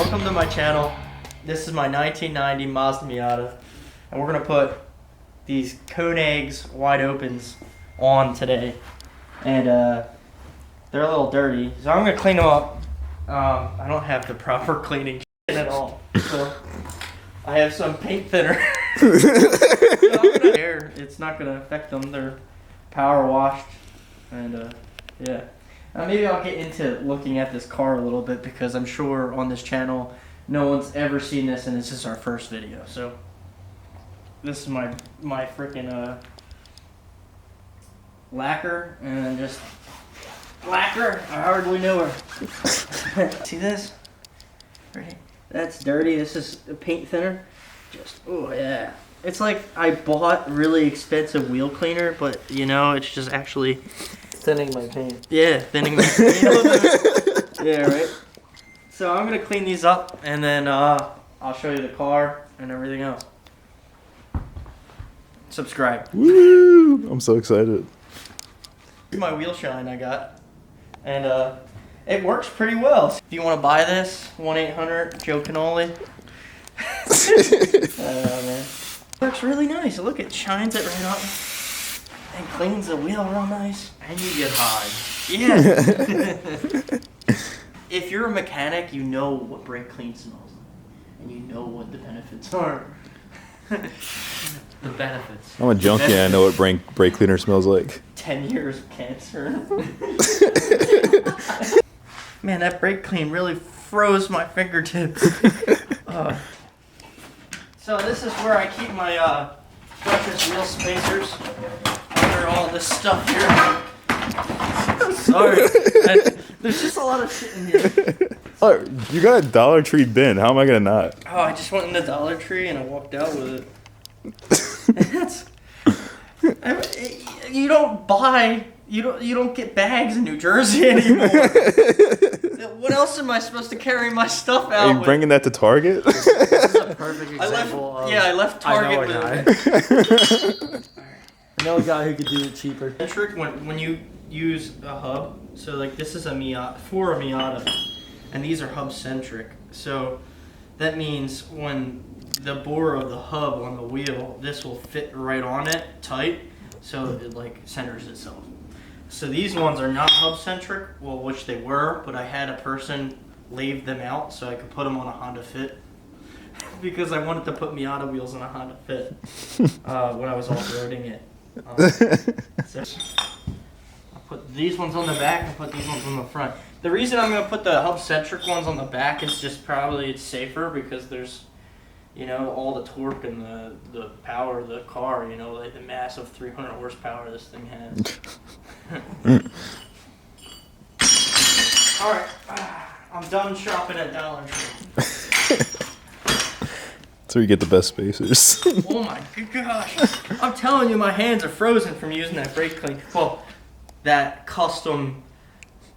Welcome to my channel. This is my 1990 Mazda Miata, and we're gonna put these cone eggs wide opens on today, and they're a little dirty, so I'm gonna clean them up. I don't have the proper cleaning at all, so I have some paint thinner. So it's not gonna affect them. They're power washed, and yeah. Maybe I'll get into looking at this car a little bit because I'm sure on this channel no one's ever seen this and this is our first video. So this is my freaking lacquer, and then just lacquer. I hardly know her. See this? Right? That's dirty. This is a paint thinner. Just, oh yeah. It's like I bought really expensive wheel cleaner, but you know, it's just actually thinning my paint. Yeah, thinning my paint. Yeah, right. So I'm gonna clean these up, and then I'll show you the car and everything else. Subscribe. Woo! I'm so excited. Here's my wheel shine I got, and it works pretty well. If you want to buy this, 1-800-JOE-CANNOLI. Man, works really nice. Look, it shines it right up. And cleans the wheel real nice. And you get high. Yeah. If you're a mechanic, you know what brake clean smells like. And you know what the benefits are. The benefits. I'm a junkie and I know what brake cleaner smells like. 10 years of cancer. Man, that brake clean really froze my fingertips. So this is where I keep my brushless wheel spacers. Under all this stuff here. Sorry. There's just a lot of shit in here. Oh, you got a Dollar Tree bin. How am I gonna not? Oh, I just went in the Dollar Tree and I walked out with it. You don't buy. You don't get bags in New Jersey anymore. What else am I supposed to carry my stuff out with? Are you bringing that to Target? This is a perfect example I left Target with it. I know a guy who could do it cheaper. Trick when you use a hub, so like this is a Miata, for a Miata, and these are hub centric. So that means when the bore of the hub on the wheel, this will fit right on it tight, so it like centers itself. So these ones are not hub centric, well, which they were, but I had a person lave them out so I could put them on a Honda Fit. Because I wanted to put Miata wheels on a Honda Fit when I was off-roading it. So I'll put these ones on the back and put these ones on the front. The reason I'm going to put the hub-centric ones on the back is just probably it's safer because there's, you know, all the torque and the power of the car, you know, like the massive 300 horsepower this thing has. Alright, I'm done shopping at Dollar Tree. That's where you get the best spacers. Oh my gosh. I'm telling you, my hands are frozen from using that brake clean. Well, that custom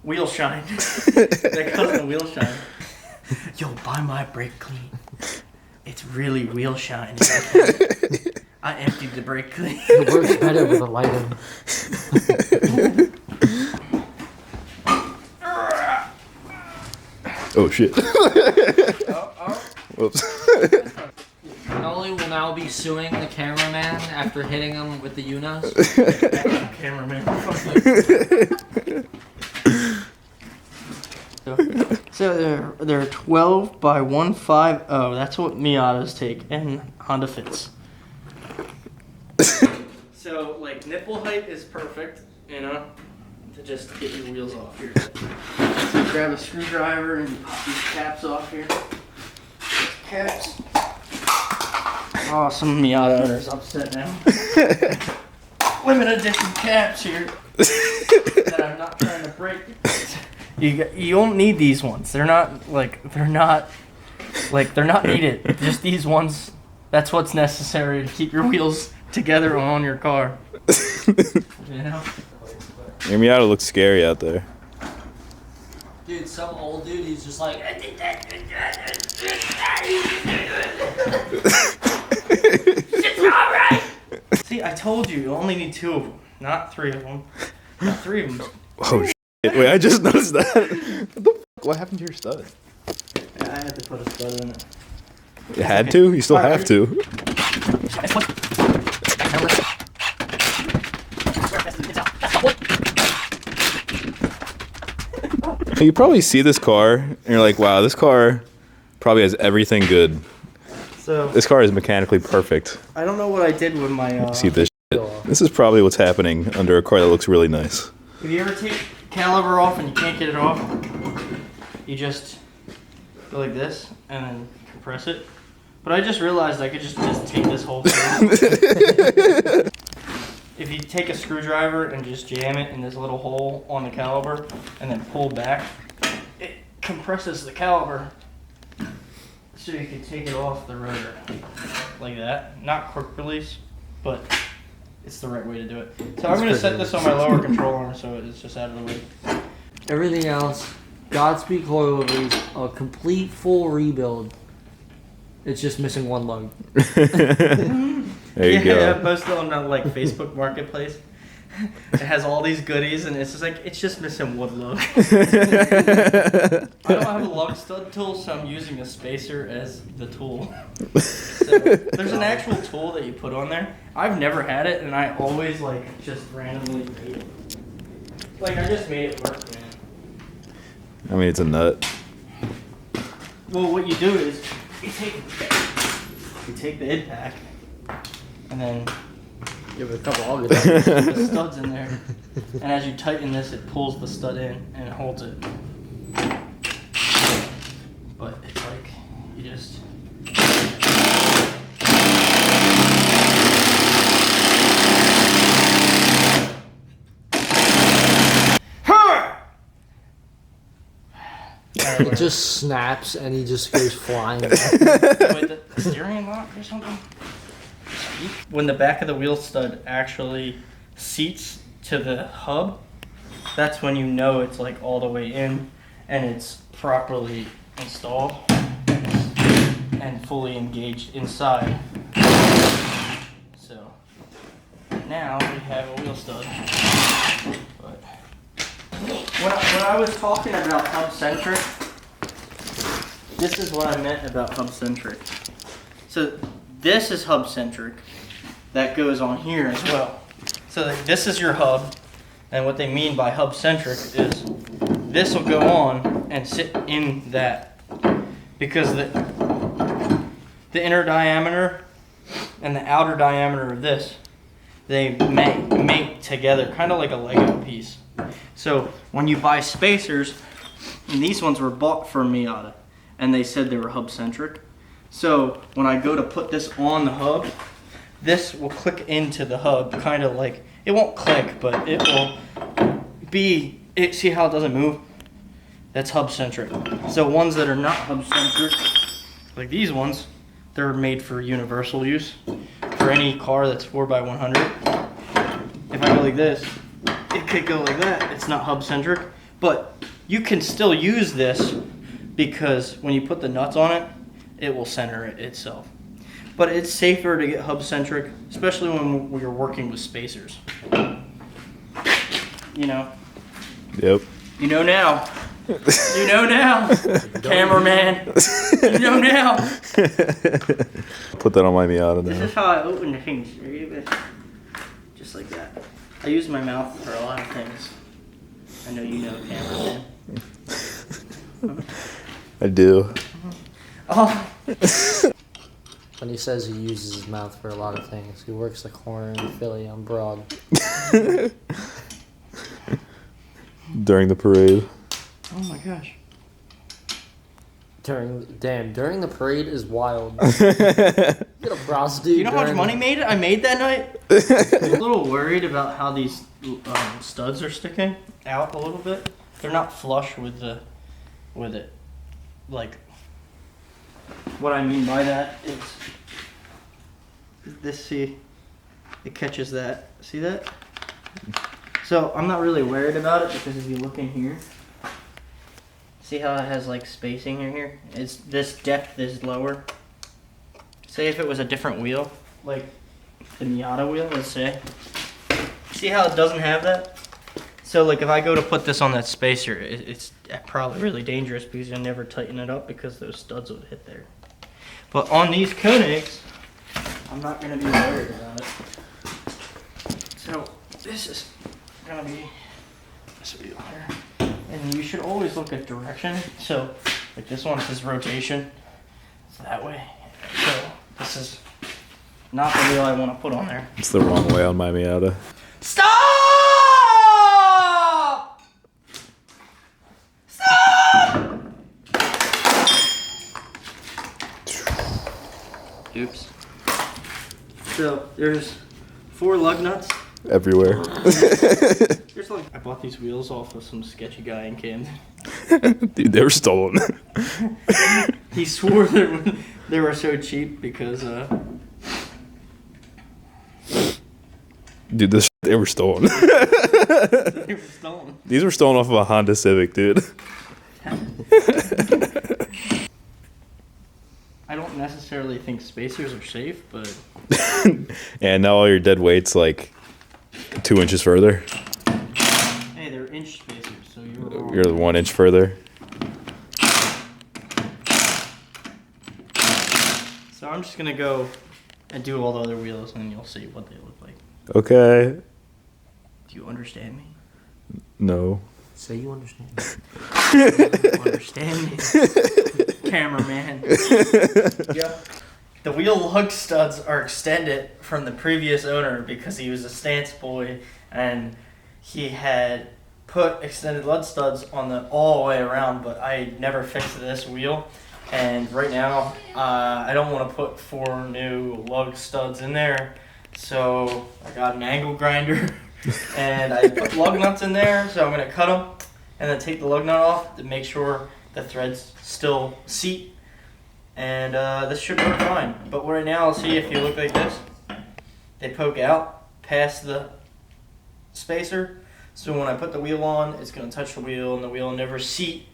wheel shine. That custom wheel shine. Yo, buy my brake clean. It's really wheel shine. I emptied the brake clean. It works better with a light in. Oh shit. Whoops. Noli will now be suing the cameraman after hitting him with the Eunos. Cameraman. So they're 12 by 150. That's what Miatas take, and Honda Fits. So like nipple height is perfect, you know, to just get your wheels off here. So grab a screwdriver and pop these caps off here. Caps. Oh, some Miata owners upset now. Limited edition caps here that I'm not trying to break. You don't need these ones. They're not needed. Just these ones. That's what's necessary to keep your wheels together on your car. You know? Your Miata looks scary out there. Dude, some old dude, he's just like... It's alright! See, I told you only need 2 of them, not 3 of them. Not 3 of them. Oh shit. Wait, I just noticed that. What the fuck? What happened to your stud? I had to put a stud in it. You had to? You still have to. You probably see this car and you're like, wow, this car probably has everything good. So This car is mechanically perfect. I don't know what I did with my. See this shit? This is probably what's happening under a car that looks really nice. If you ever take caliper off and you can't get it off, you just go like this and then compress it. But I just realized I could just take this whole thing. If you take a screwdriver and just jam it in this little hole on the caliper and then pull back, it compresses the caliper so you can take it off the rotor like that. Not quick release, but it's the right way to do it. So I'm going to set this on my lower control arm so it's just out of the way. Everything else, Godspeed coilovers, a complete full rebuild. It's just missing one lug. There you go. Yeah, I posted on like Facebook Marketplace. It has all these goodies, and it's just like it's just missing one lug. I don't have a lug stud tool, so I'm using a spacer as the tool. So, there's an actual tool that you put on there. I've never had it, and I always like just randomly made it. Like I just made it work, man. I mean, it's a nut. Well, what you do is you take the impact, and then Give it a couple all put the studs in there, and as you tighten this, it pulls the stud in and it holds it. But it's like you just. It just snaps and he just goes flying. Wait, the steering lock or something? When the back of the wheel stud actually seats to the hub, that's when you know it's like all the way in and it's properly installed and fully engaged inside. So now we have a wheel stud. But when I was talking about hub centric, this is what I meant about hub centric. So this is hub centric. That goes on here as well. So this is your hub, and what they mean by hub centric is this will go on and sit in that because the inner diameter and the outer diameter of this, they mate together, kind of like a Lego piece. So when you buy spacers, and these ones were bought from Miata, and they said they were hub centric. So when I go to put this on the hub, this will click into the hub, kind of like, it won't click, but it will be, see how it doesn't move? That's hub centric. So ones that are not hub centric, like these ones, they're made for universal use. For any car that's 4x100. If I go like this, it could go like that. It's not hub centric, but you can still use this because when you put the nuts on it, it will center it itself. But it's safer to get hub centric, especially when we're working with spacers. You know. Yep. You know now. You know now. Cameraman. You know now. Put that on my Miata This now. is how I open the things. Just like that. I use my mouth for a lot of things. I know you know, cameraman. I do. Oh. When he says he uses his mouth for a lot of things, he works the corner in Philly on Broad. During the parade. Oh my gosh. During the parade is wild. Get a prostitute. You know how much money I made that night? I'm a little worried about how these studs are sticking out a little bit. They're not flush with it. Like, what I mean by that is this. See, it catches that. See that? So I'm not really worried about it because if you look in here, see how it has like spacing in here? It's this depth is lower. Say if it was a different wheel, like the Miata wheel, let's say. See how it doesn't have that? So like if I go to put this on that spacer, it's probably really dangerous because you'll never tighten it up because those studs would hit there. But on these Koenigs, I'm not going to be worried about it. So this is going to be this wheel here. And you should always look at direction. So like this one says rotation. It's that way. So this is not the wheel I want to put on there. It's the wrong way on my Miata. Stop! Stop! Oops. So there's 4 lug nuts. Everywhere. There's like I bought these wheels off of some sketchy guy in Camden. Dude, they were stolen. He swore they were so cheap because Dude, they were stolen. they were stolen. These were stolen off of a Honda Civic, dude. I don't necessarily think spacers are safe, but And now all your dead weight's like 2 inches further. hey, they're inch spacers, so you're wrong. You're 1 inch further. So I'm just gonna go and do all the other wheels, and you'll see what they look like. Okay. Do you understand me? No. Say you understand. You understand me, cameraman? Yeah. The wheel lug studs are extended from the previous owner because he was a stance boy and he had put extended lug studs on the all the way around, but I never fixed this wheel. And right now, I don't want to put 4 new lug studs in there, so I got an angle grinder and I put lug nuts in there. So I'm gonna cut them and then take the lug nut off to make sure the threads still seat. And this should work fine. But right now, see if you look like this, they poke out past the spacer. So when I put the wheel on, it's gonna touch the wheel and the wheel will never seat.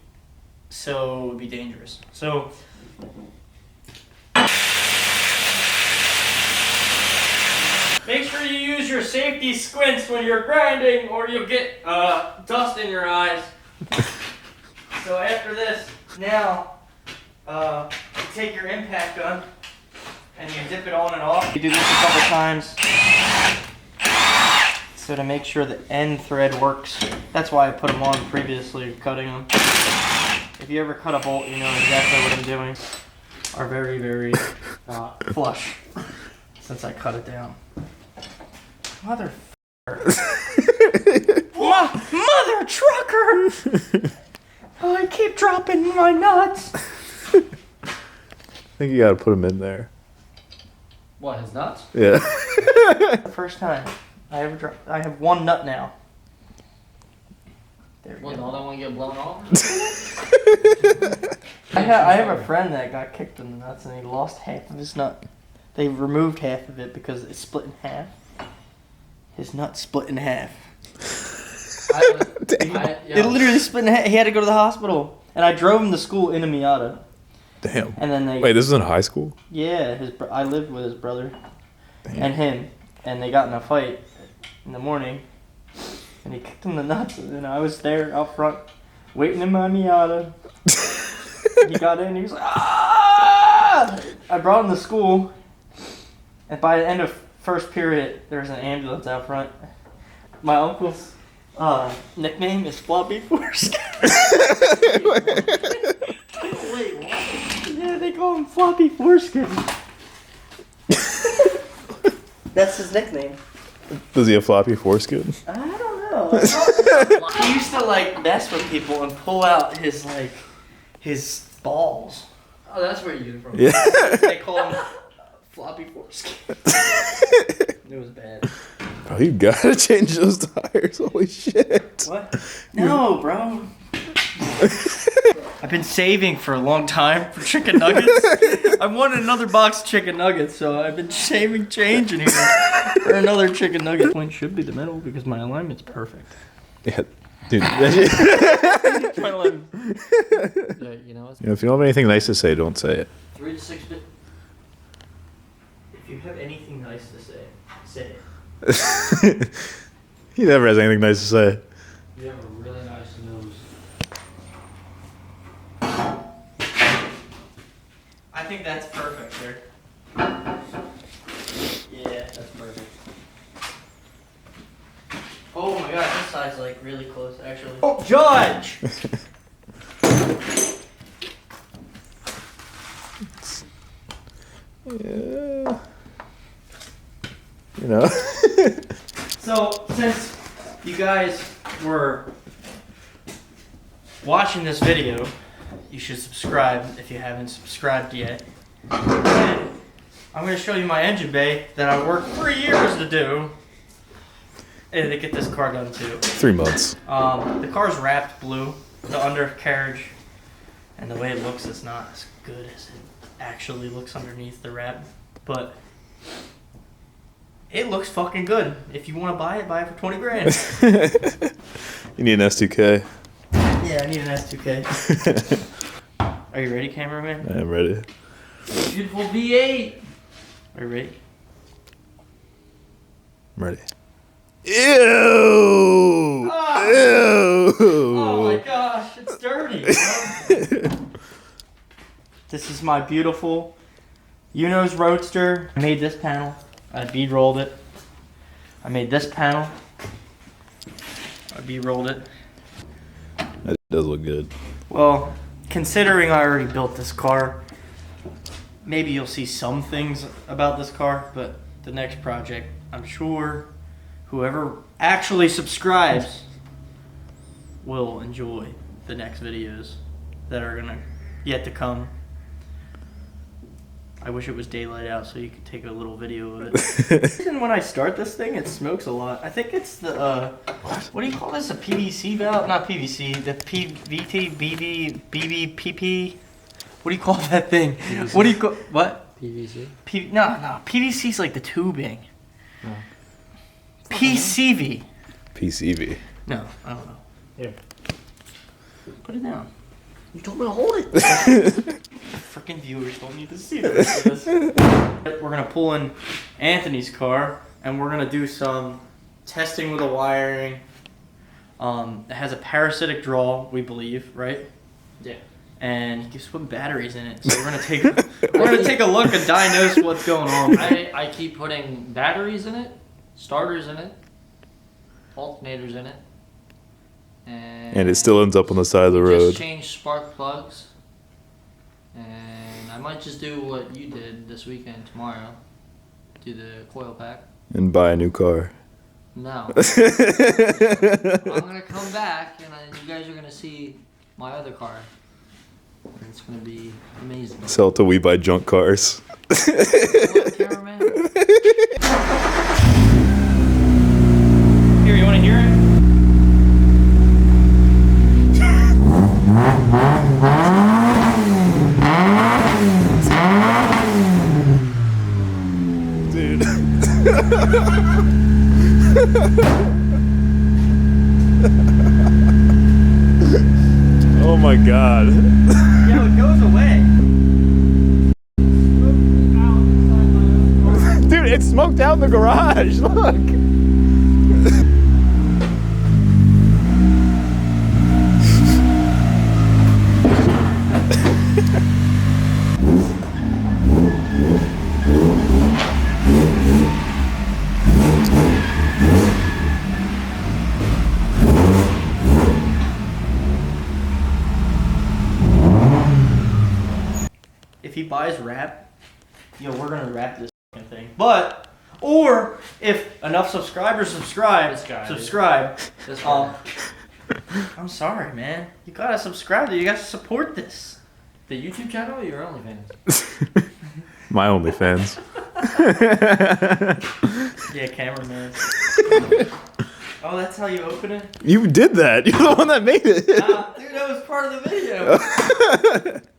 So it would be dangerous. So make sure you use your safety squints when you're grinding or you'll get dust in your eyes. So after this, now you take your impact gun and you dip it on and off. You do this a couple times. So to make sure the end thread works. That's why I put them on previously, cutting them. If you ever cut a bolt, you know exactly what I'm doing. Are very, very flush since I cut it down. Mother Mother trucker! Oh, I keep dropping my nuts. I think you gotta put them in there. What, his nuts? Yeah. The first time I ever dropped. I have 1 nut now. There we What, go. all that one get blown off? I have a friend that got kicked in the nuts and he lost half of his nut. They removed half of it because it split in half. His nut split in half. It literally split in half. He had to go to the hospital. And I drove him to school in a Miata. Damn. And then they... Wait, this is in high school? Yeah, I lived with his brother. Damn. And him. And they got in a fight in the morning. And he kicked him in the nuts. And then I was there out front waiting in my Miata. He got in, he was like, ah! I brought him to school, and by the end of first period, there was an ambulance out front. My uncle's nickname is Floppy Foreskin. Wait, what? Yeah, they call him Floppy Foreskin. That's his nickname. Does he have floppy foreskin? I don't know. He used to like mess with people and pull out his balls. Oh, that's where you get it from. Yeah. They call him Floppy Foreskin. It was bad. Bro, you gotta change those tires. Holy shit. What? No, bro. I've been saving for a long time for chicken nuggets. I wanted another box of chicken nuggets, so I've been saving change in here for another chicken nugget. Point should be the middle because my alignment's perfect. Yeah, dude. My alignment. Yeah, you know, If you don't have anything nice to say, don't say it. 3 to 6 bit. If you have anything nice to say, say it. He never has anything nice to say. I think that's perfect, sir. Yeah, that's perfect. Oh my god, this side's like really close, actually. Oh, Judge! Yeah. You know. So, since you guys were watching this video, you should subscribe if you haven't subscribed yet. And I'm going to show you my engine bay that I worked 3 years to do. And to get this car done too. 3 months. The car's wrapped blue. The undercarriage and the way it looks is not as good as it actually looks underneath the wrap. But it looks fucking good. If you want to buy it for 20 grand. You need an S2K. Yeah, I need an S2K. Are you ready, cameraman? I am ready. Beautiful V8. Are you ready? I'm ready. Ew! Oh. Ew! Oh my gosh, it's dirty. This is my beautiful Eunos Roadster. I made this panel. I bead rolled it. I made this panel. I bead rolled it. That does look good. Well, considering I already built this car, maybe you'll see some things about this car, but the next project, I'm sure whoever actually subscribes will enjoy the next videos that are gonna yet to come. I wish it was daylight out so you could take a little video of it. And when I start this thing, it smokes a lot. I think it's the, what do you call this? A PVC valve? Not PVC, the PVT, BB, BBPP? What do you call that thing? PVC. What do you call, what? PVC? No, PVC's like the tubing. No. PCV. PCV. No, I don't know. Here. Put it down. You told me to hold it. Freaking viewers don't need to see this. We're gonna pull in Anthony's car and we're gonna do some testing with the wiring. It has a parasitic draw, we believe, right? Yeah. And he keeps putting batteries in it, so we're gonna take a look and diagnose what's going on. I keep putting batteries in it, starters in it, alternators in it, And it still ends up on the side of the road. Just change spark plugs, and I might just do what you did this weekend tomorrow, do the coil pack. And buy a new car. No. I'm gonna come back and you guys are gonna see my other car. And it's gonna be amazing. Sell till we buy junk cars. What, cameraman? Here, you wanna hear it? Dude. Oh my god. Yo, it goes away. Dude, it smoked out in the garage. Look. If he buys wrap, yo, we're gonna wrap this fucking thing. But, or if enough subscribers subscribe, This one. I'm sorry, man. You gotta subscribe. You gotta support this. The YouTube channel or your OnlyFans? My OnlyFans. Yeah, cameraman. Oh, that's how you open it? You did that. You're the one that made it. Dude, that was part of the video.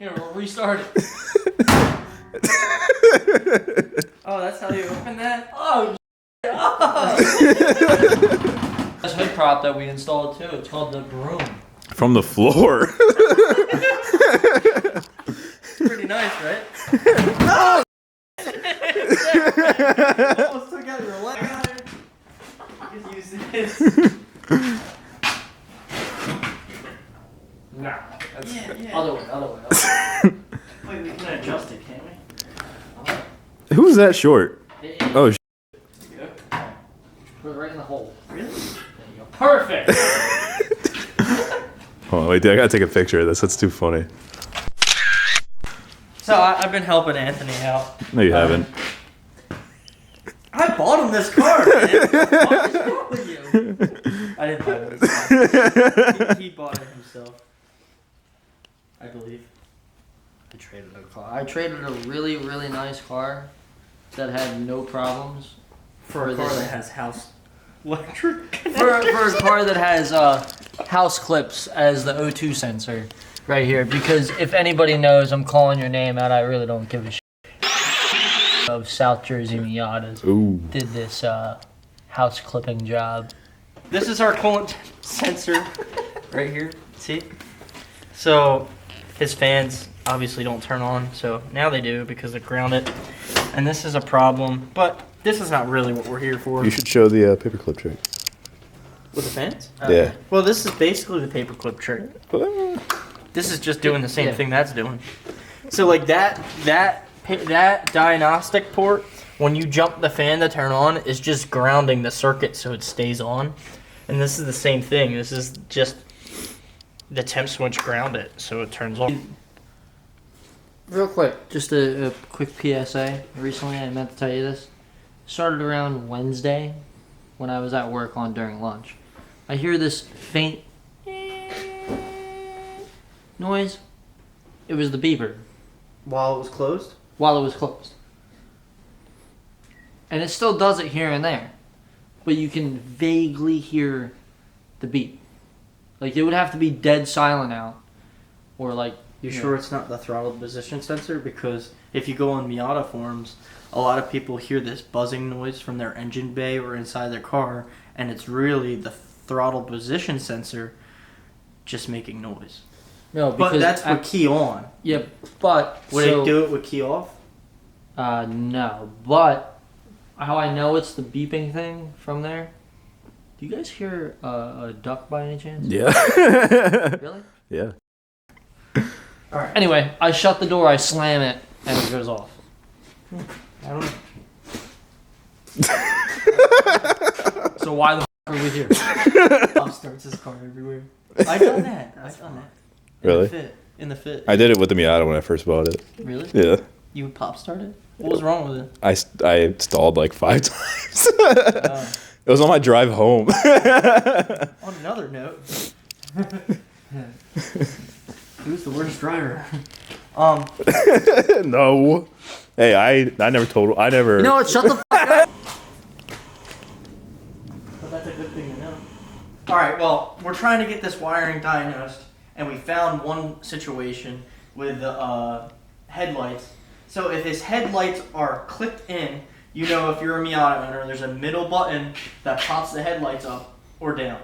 Here, we'll restart it. Oh, that's how you open that? Oh, This hood prop that we installed too, it's called the broom. From the floor. It's pretty nice, right? Almost took out your leg. You can use this. Nah, that's Yeah. other way. Wait, Wait, we can adjust it, can't we? Who's that short? Oh, Put it right in the hole. Really? There you go. Perfect. hold on, wait, dude, I gotta take a picture of this. That's too funny. So I've been helping Anthony out. No, you haven't. I bought him this car, man. What is wrong with you? I didn't buy it. He bought it himself. I believe. I traded a car. I traded a really, really nice car that had no problems For a car that has house electric. for a car that has house clips as the O2 sensor right here. Because if anybody knows, I'm calling your name out. I really don't give a shit. Of South Jersey Miatas. Ooh. Did this house clipping job. This is our coolant sensor right here. See? So his fans obviously don't turn on. So now they do because they're grounded. And this is a problem. But this is not really what we're here for. You should show the paperclip trick. With the fans? Yeah. Well, this is basically the paperclip trick. This is just doing the same thing that's doing. So like that diagnostic port, when you jump the fan to turn on, is just grounding the circuit so it stays on. And this is the same thing. This is just the temp switch ground it so it turns on. Real quick, just a quick PSA. Recently, I meant to tell you this. Started around Wednesday when I was at work during lunch. I hear this faint noise. It was the beeper. While it was closed? While it was closed. And it still does it here and there. But you can vaguely hear the beep. Like, it would have to be dead silent out. Or like... You sure it's not the throttle position sensor? Because if you go on Miata forums, a lot of people hear this buzzing noise from their engine bay or inside their car, and it's really the throttle position sensor just making noise. No, because... But that's with key on. Yeah, but... Would it do it with key off? No. But how I know it's the beeping thing from there... Do you guys hear a duck by any chance? Yeah. Really? Yeah. Alright. Anyway, I shut the door, I slam it, and it goes off. I don't know. So why the f*** are we here? Pop starts his car everywhere. I've done that. Really? In the fit. I did it with the Miata when I first bought it. Really? Yeah. You would pop start it? What was wrong with it? I stalled like 5 times. It was on my drive home. On another note, who's the worst driver? No. Hey, I never told. I never. You know what? Shut the f*** up. But that's a good thing to know. Alright, well, we're trying to get this wiring diagnosed, and we found one situation with the headlights. So if his headlights are clipped in, you know if you're a Miata owner, there's a middle button that pops the headlights up or down.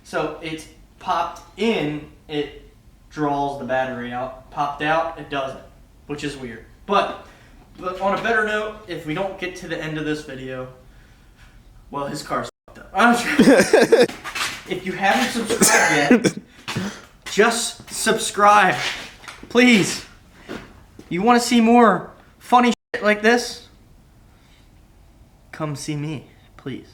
So it's popped in, it draws the battery out. Popped out, it doesn't, which is weird. But on a better note, if we don't get to the end of this video, well, his car's fucked up. If you haven't subscribed yet, just subscribe, please. You want to see more funny shit like this? Come see me, please.